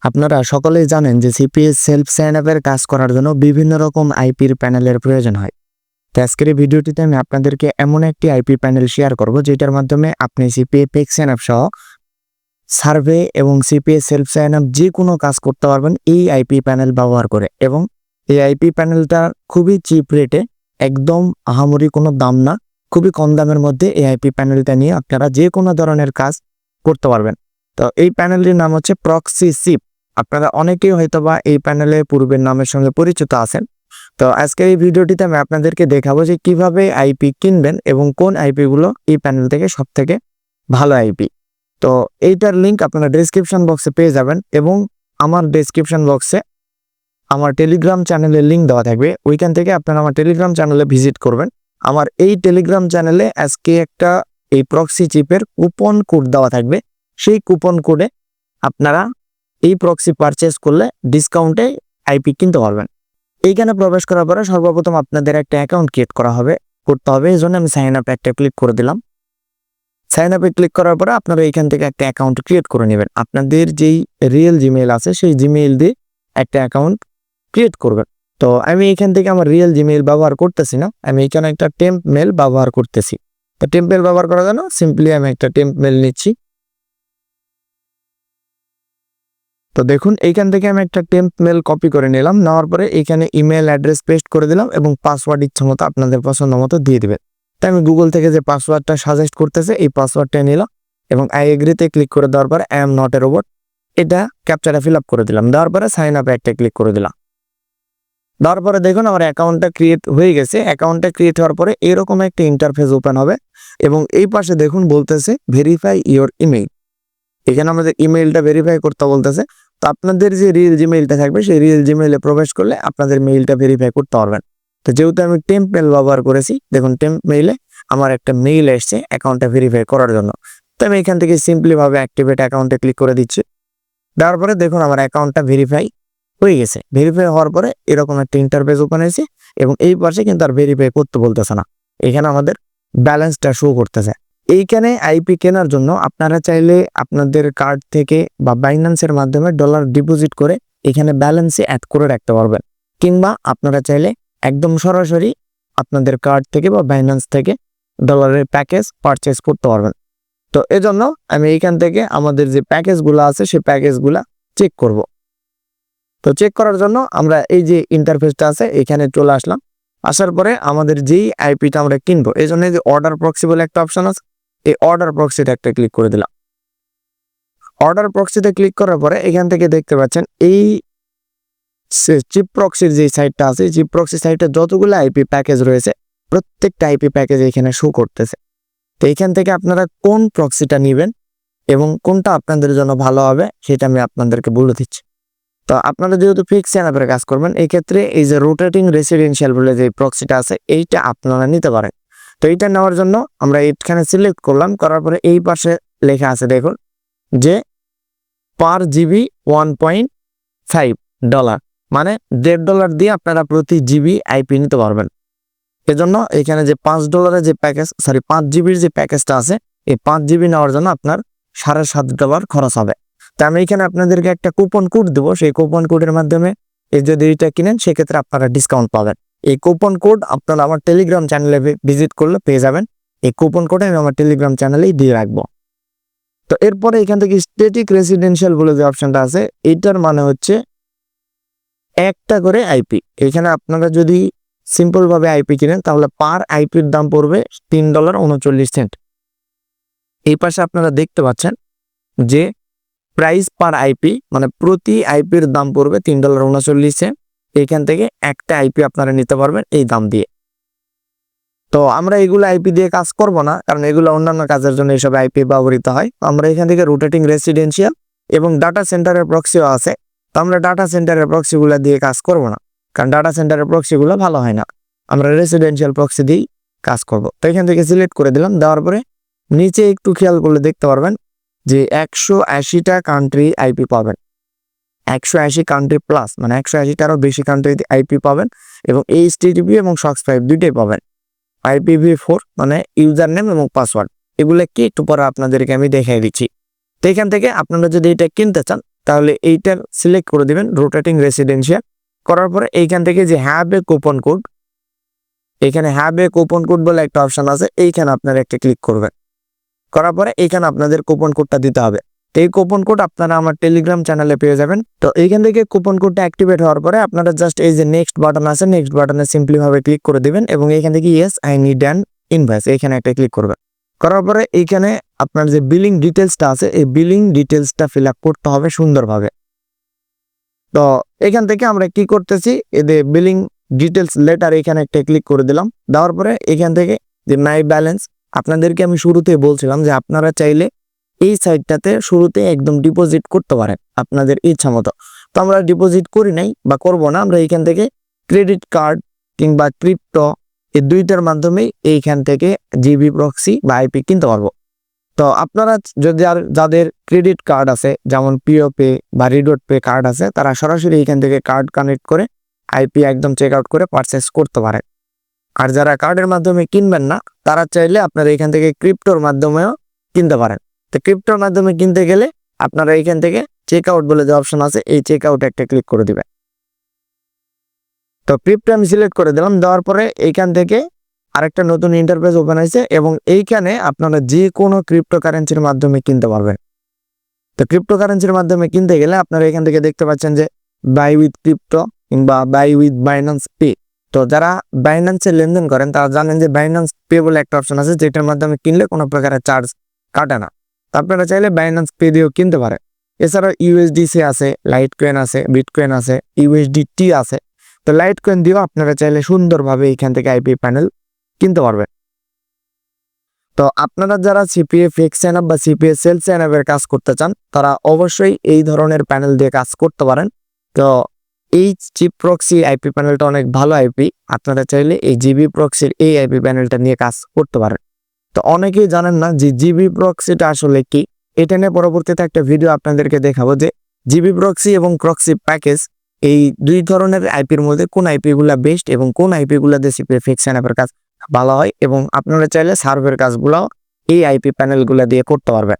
আপনারা সকলেই জানেন যে সিপিএস সেলফ সাইন আপের কাজ করার জন্য বিভিন্ন রকম আইপির প্যানেলের প্রয়োজন হয়। তো আজকের এই ভিডিওটিতে আমি আপনাদেরকে এমন একটি আইপি প্যানেল শেয়ার করব যেটার মাধ্যমে আপনি সিপিএ পেক সাইন আপ সহ সার্ভে এবং সিপিএস সেলফ সাইন আপ যে কোনো কাজ করতে পারবেন এই আইপি প্যানেল ব্যবহার করে। এবং এই আইপি প্যানেলটা খুবই চিপ রেটে, একদম আহামরি কোনো দাম না, খুবই কম দামের মধ্যে এই আইপি প্যানেলটা নিয়ে আপনারা যে কোনো ধরনের কাজ করতে পারবেন। তো এই প্যানেলটির নাম হচ্ছে প্রক্সি চিপ। আপনারা অনেকেই হয়তোবা এই প্যানেলে পূর্বের নামের সঙ্গে পরিচিত আছেন। তো আজকের এই ভিডিওটিতে আমি আপনাদেরকে দেখাবো যে কিভাবে আইপি কিনবেন এবং কোন আইপি গুলো এই প্যানেল থেকে সবথেকে ভালো আইপি। তো এইটার লিঙ্ক আপনারা ডেসক্রিপশন বক্সে পেয়ে যাবেন এবং আমার ডেসক্রিপশন বক্সে আমার টেলিগ্রাম চ্যানেলের লিঙ্ক দেওয়া থাকবে। ওইখান থেকে আপনারা আমার টেলিগ্রাম চ্যানেলে ভিজিট করবেন। আমার এই টেলিগ্রাম চ্যানেলে আজকে একটা এই প্রক্সি চিপের কুপন কোড দেওয়া থাকবে। সেই কুপন কোডে আপনারা এই প্রক্সি পারচেস করলে ডিসকাউন্টে আইপি কিনতে পারবেন। এইখানে প্রবেশ করার পরে সর্বপ্রথম আপনাদের একটা অ্যাকাউন্ট ক্রিয়েট করতে হবে। এই জন্য আমি সাইন আপ একটা ক্লিক করে দিলাম। সাইন আপে ক্লিক করার পরে আপনারা এইখান থেকে একটা অ্যাকাউন্ট ক্রিয়েট করে নেবেন। আপনাদের যেই রিয়েল জিমেইল আছে সেই জিমেইল দিয়ে একটা অ্যাকাউন্ট ক্রিয়েট করবেন। তো আমি এখান থেকে আমার রিয়েল জিমেইল ব্যবহার করতেছি না, আমি এখানে একটা টেম্প মেল ব্যবহার করতেছি। তো টেম্প মেল ব্যবহার করার জন্য সিম্পলি আমি একটা টেম্প মেল নিচ্ছি। তো দেখুন এইখান থেকে আমি একটা টেম্প মেল কপি করে নিলাম। নেওয়ার পরে এখানে ইমেল অ্যাড্রেস পেস্ট করে দিলাম এবং পাসওয়ার্ড ইচ্ছা মতো আপনাদের পছন্দ মতো দিয়ে দিবেন। তাই আমি গুগল থেকে যে পাসওয়ার্ডটা সাজেস্ট করতেছে এই পাসওয়ার্ডটা নিলাম এবং আই এগ্রিতে ক্লিক করে দেওয়ার পরে I am not a robot এটা ক্যাপচাটা ফিল আপ করে দিলাম। দেওয়ার পরে সাইন আপে একটা ক্লিক করে দিলাম। দেওয়ার পরে দেখুন আমার অ্যাকাউন্টটা ক্রিয়েট হয়ে গেছে। অ্যাকাউন্টটা ক্রিয়েট হওয়ার পরে এরকম একটা ইন্টারফেস ওপেন হবে এবং এই পাশে দেখুন বলতেছে ভেরিফাই ইওর ইমেইল। এখানে আমাদের ইমেইলটা ভেরিফাই করতে বলতেছে। তো আপনাদের যে রিয়েল জিমেইলটা থাকবে সেই রিয়েল জিমেইলে প্রবেশ করলে আপনাদের মেইলটা ভেরিফাই করতে পারবেন। তো যেহেতু আমি টেম্প মেল ব্যবহার করেছি, দেখুন টেম্প মেইলে আমার একটা মেইল এসছে অ্যাকাউন্টটা ভেরিফাই করার জন্য। তো আমি এখান থেকে সিম্পলিভাবে অ্যাক্টিভেট অ্যাকাউন্টে ক্লিক করে দিচ্ছি। দেওয়ার পরে দেখুন আমার অ্যাকাউন্টটা ভেরিফাই হয়ে গেছে। ভেরিফাই হওয়ার পরে এরকম একটা ইন্টারফেস ওপেন হয়েছে এবং এই পাশে কিন্তু আর ভেরিফাই করতে বলতেছে না, এখানে আমাদের ব্যালেন্সটা শো করতেছে। এইখানে আইপি কেনার জন্য আপনারা চাইলে আপনাদের কার্ড থেকে বা বাইন্যান্সের মাধ্যমে ডলার ডিপোজিট করে এখানে ব্যালেন্সে অ্যাড করে রাখতে পারবেন, কিংবা আপনারা চাইলে একদম সরাসরি আপনাদের কার্ড থেকে বা বাইন্যান্স থেকে ডলারের প্যাকেজ পারচেস করতে পারবেন। তো এজন্য আমি এইখান থেকে আমাদের যে প্যাকেজগুলো আছে সেই প্যাকেজগুলো চেক করব। তো চেক করার জন্য আমরা এই যে ইন্টারফেসটা আছে এখানে চলে আসলাম। আসার পরে আমাদের যেই আইপিটা আমরা কিনবো এই জন্য যে অর্ডার প্রক্সি বলে একটা অপশন আছে, এই অর্ডার প্রক্সিতে একটা ক্লিক করে দিলাম। অর্ডার প্রক্সিতে ক্লিক করার পরে এখান থেকে দেখতে পাচ্ছেন এই চিপ প্রক্সির যে সাইটটা আছে, চিপ প্রক্সি সাইটে যতগুলো আইপি প্যাকেজ রয়েছে প্রত্যেকটা আইপি প্যাকেজ এখানে শো করতেছে। তো এখান থেকে আপনারা কোন প্রক্সিটা নেবেন এবং কোনটা আপনাদের জন্য ভালো হবে সেটা আমি আপনাদেরকে বলে দিচ্ছি। তো আপনারা যেহেতু ফিক্স সাইন আপের কাজ করবেন এই ক্ষেত্রে এই যে রোটেটিং রেসিডেন্সিয়াল বলে যে প্রক্সিটা আছে এইটা আপনারা নিতে পারেন। তো এইটা নেওয়ার জন্য আমরা এখানে সিলেক্ট করলাম, করার পরে এই পাশে লেখা আছে দেখুন যে পার জিবি $1.5, মানে $1.5 দিয়ে আপনারা প্রতি জিবি আইপি নিতে পারবেন। এজন্য এখানে যে $5 যে প্যাকেজ 5 জিবির যে প্যাকেজটা আছে এই 5 জিবি নেওয়ার জন্য আপনার $7.5 খরচ হবে। তো আমি এখানে আপনাদেরকে একটা কুপন কোড দেবো, সেই কুপন কোডের মাধ্যমে এই যদি এটা কিনেন সেক্ষেত্রে আপনারা ডিসকাউন্ট পাবেন। এই কুপন কোড আপনারা আমার টেলিগ্রাম চ্যানেলে ভিজিট করলে পেয়ে যাবেন। এই কুপন কোড আমি আমার টেলিগ্রাম চ্যানেলেই দিয়ে রাখবো। তো এরপরে এখান থেকে স্ট্যাটিক রেসিডেন্সিয়াল বলে যে অপশনটা আছে এইটার মানে হচ্ছে একটা করে আইপি। এখানে আপনারা যদি সিম্পল ভাবে আইপি কিনেন তাহলে পার আইপির দাম পড়বে $3.39। এই পাশে আপনারা দেখতে পাচ্ছেন যে প্রাইস পার আইপি মানে প্রতি আইপির দাম পড়বে $3.39। এইখান থেকে একটা আইপি আপনারা নিতে পারবেন এই দাম দিয়ে। তো আমরা এগুলো আইপি দিয়ে কাজ করব না, কারণ এগুলো অন্যান্য কাজের জন্য এইসব আইপি ব্যবহৃত হয়। আমরা এখান থেকে রোটেটিং রেসিডেন্সিয়াল এবং ডাটা সেন্টারের প্রক্সিও আছে। তো আমরা ডাটা সেন্টারের প্রক্সিগুলো দিয়ে কাজ করব না, কারণ ডাটা সেন্টারের প্রক্সিগুলো ভালো হয় না। আমরা রেসিডেন্সিয়াল প্রক্সি দিয়েই কাজ করব। তো এখান থেকে সিলেক্ট করে দিলাম। দেওয়ার পরে নিচে একটু খেয়াল করলে দেখতে পারবেন যে 180টা কান্ট্রি আইপি পাবেন, 180 কান্ট্রি প্লাস, মানে 180টারও বেশি কান্ট্রি আইপি পাবেন এবং HTTP এবং SOX5 দুইটাই পাবেন। IPv4 মানে ইউজার নেম এবং পাসওয়ার্ড, এগুলো কি একটু পরে আপনাদেরকে আমি দেখাই দিচ্ছি। তো এখান থেকে আপনারা যদি এটা কিনতে চান তাহলে এইটার সিলেক্ট করে দিবেন রোটেটিং রেসিডেন্সিয়াল। করার পরে এইখান থেকে যে হ্যাভ এ কুপন কোড, এখানে হ্যাভ এ কুপন কোড বলে একটা অপশন আছে, এইখানে আপনারা একটা ক্লিক করবেন। করার পরে এইখানে আপনাদের কুপন কোডটা দিতে হবে। এই কুপন কোড আপনারা আমার টেলিগ্রাম চ্যানেলে পেয়ে যাবেন। তো এইখান থেকে কুপন কোডটা অ্যাক্টিভেট হওয়ার পরে আপনারা জাস্ট এই যে নেক্সট বাটন আছে, নেক্সট বাটনে সিম্পলি ভাবে ক্লিক করে দিবেন এবং এইখান থেকে yes I need an invoice এইখানে একটা ক্লিক করবেন। করার পরে এইখানে আপনার যে বিলিং ডিটেলসটা আছে, এই বিলিং ডিটেলসটা ফিল আপ করতে হবে সুন্দরভাবে। তো এখান থেকে আমরা কি করতেছি, এদের বিলিং ডিটেলস লেটার এখানে একটা ক্লিক করে দিলাম। দেওয়ার পরে এখান থেকে যে মাই ব্যালেন্স, আপনাদেরকে আমি শুরুতে বলছিলাম যে আপনারা চাইলে এই সাইটটাতে শুরুতে একদম ডিপোজিট করতে পারেন আপনাদের ইচ্ছা মতো। তো আমরা ডিপোজিট করি নাই বা করব না, আমরা এইখান থেকে ক্রেডিট কার্ড কিংবা ক্রিপ্টো এই দুইটার মাধ্যমেই এইখান থেকে জিবি প্রক্সি বা আইপি কিনতে পারবো। তো আপনারা যদি যাদের ক্রেডিট কার্ড আছে, যেমন পিও পে বা রিডট পে কার্ড আছে, তারা সরাসরি এইখান থেকে কার্ড কানেক্ট করে আইপি একদম চেক আউট করে পারচেস করতে পারে। আর যারা কার্ডের মাধ্যমে কিনবেন না, তারা চাইলে আপনারা এখান থেকে ক্রিপ্টোর মাধ্যমেও কিনতে পারেন। তো ক্রিপ্টোর মাধ্যমে কিনতে গেলে আপনারা এইখান থেকে চেক আউট বলে যে অপশন আছে, এই চেক আউট একটা ক্লিক করে দিবেন। তো ক্রিপ্টো আমি সিলেক্ট করে দিলাম। দেওয়ার পরে এইখান থেকে আরেকটা নতুন ইন্টারফেস ওপেন হয়েছে এবং এইখানে আপনারা যে কোনো ক্রিপ্টো কারেন্সির মাধ্যমে কিনতে পারবেন। তো ক্রিপ্টো কারেন্সির মাধ্যমে কিনতে গেলে আপনারা এখান থেকে দেখতে পাচ্ছেন যে বাই উইথ ক্রিপ্টো কিংবা বাই উইথ বাইন্যান্স পে। তো যারা বাইন্যান্সে লেনদেন করেন তারা জানেন যে বাইন্যান্স পে বলে একটা অপশন আছে, যেটার মাধ্যমে কিনলে কোনো প্রকারের চার্জ কাটে না। তো আপনারা চাইলে বাইন্যান্স পে দিয়েও কিনতে পারে। এছাড়া ইউএসডিসি আছে, লাইট কয়েন আছে, বিটকয়েন আছে, ইউএসডিটি আছে। তো লাইট কয়েন দিয়েও আপনারা চাইলে সুন্দরভাবে এখান থেকে আইপি প্যানেল কিনতে পারবেন। তো আপনারা যারা সিপিএ ফিক্স সাইন আপ বা সিপিএ সেল সাইন আপের কাজ করতে চান, তারা অবশ্যই এই ধরনের প্যানেল দিয়ে কাজ করতে পারেন। তো এই জিবি প্রক্সি আইপি প্যানেলটা অনেক ভালো আইপি, আপনারা চাইলে এই জিবি প্রক্সির এই আইপি প্যানেলটা নিয়ে কাজ করতে পারেন। তো অনেকেই জানেন না যে জিবি প্রক্সিটা আসলে কি, এটা নিয়ে পরবর্তীতে একটা ভিডিও আপনাদেরকে দেখাবো যে জিবি প্রক্সি এবং প্রক্সি প্যাকেজ এই দুই ধরনের আইপির মধ্যে কোন আইপি গুলা বেস্ট এবং কোন আইপি গুলা দিয়ে সিপিএ ফিক্স সাইন আপের কাজ ভালো হয়, এবং আপনারা চাইলে সার্ভের কাজগুলো এই আইপি প্যানেলগুলো দিয়ে করতে পারবেন।